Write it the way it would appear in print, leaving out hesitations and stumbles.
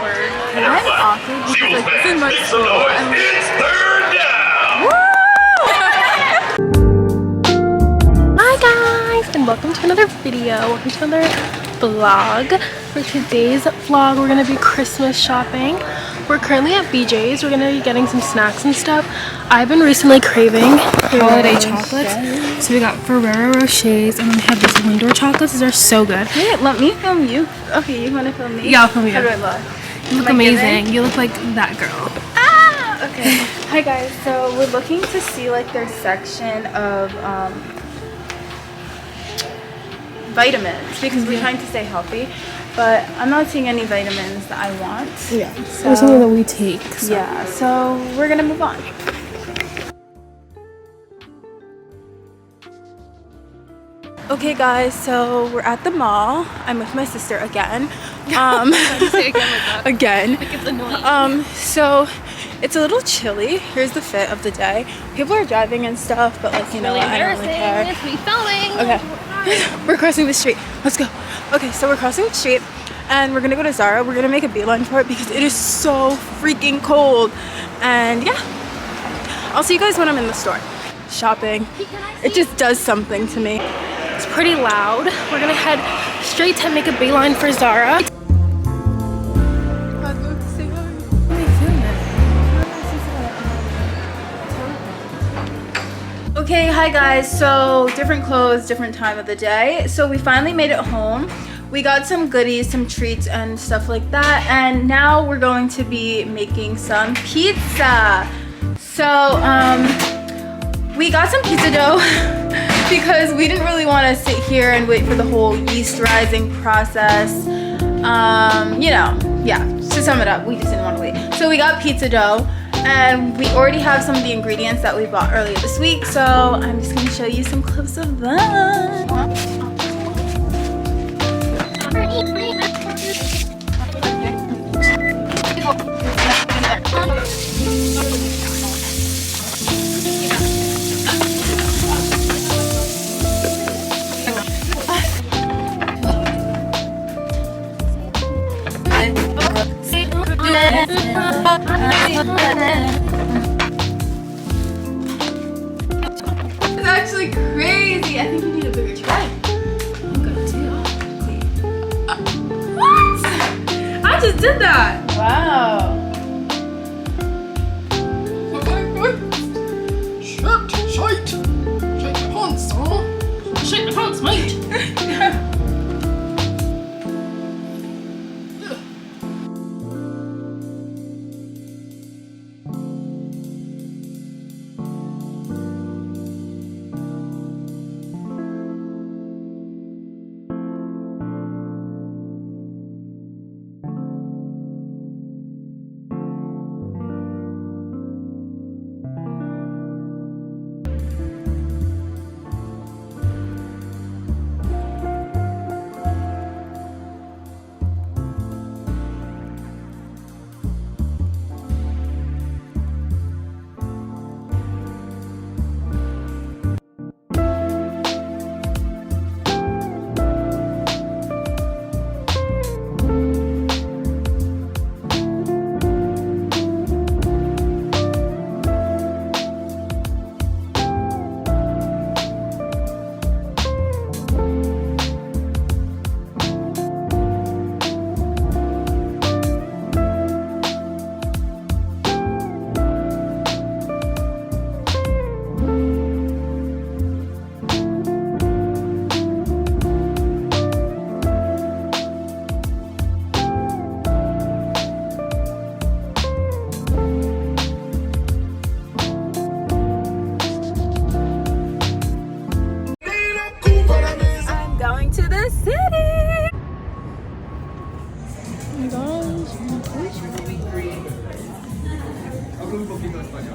awkward. I'm awkward because like this is my school. It's third down! Hi guys, and welcome to another video. Welcome to another vlog. For today's vlog, we're gonna be Christmas shopping. We're currently at BJ's. We're gonna be getting some snacks and stuff. I've been recently craving holiday chocolates. So we got Ferrero Rochers, and then we have these Lindor chocolates. These are so good. Hey, let me film you. Okay, you want to film me? Yeah, I'll film you. How do I look? You look amazing. You look like that girl. Ah! Okay. Hi guys, so we're looking to see like their section of vitamins because we're trying to stay healthy, but I'm not seeing any vitamins that I want. Yeah, so or something that we take. So. Yeah, so we're gonna move on. Okay guys, so we're at the mall. I'm with my sister again. Again. It's annoying. So it's a little chilly. Here's the fit of the day. People are driving and stuff, but like, you know, I don't really care. It's me filming. Okay, we're crossing the street. Let's go. Okay, so we're crossing the street and we're gonna go to Zara. We're gonna make a beeline for it because it is so freaking cold. And yeah, I'll see you guys when I'm in the store. Shopping. It just does something to me. It's pretty loud. We're gonna head straight to make a beeline for Zara. Okay, hi guys. So different clothes, different time of the day. So we finally made it home. We got some goodies, some treats and stuff like that. And now we're going to be making some pizza. So we got some pizza dough because we didn't really want to sit here and wait for the whole yeast rising process. You know, yeah, to sum it up, we just didn't want to wait. So we got pizza dough and we already have some of the ingredients that we bought earlier this week. So I'm just going to show you some clips of that. It's actually crazy. I think you need a bigger tray. I'm good too. What? I just did that. Wow. Shake the pants, mate.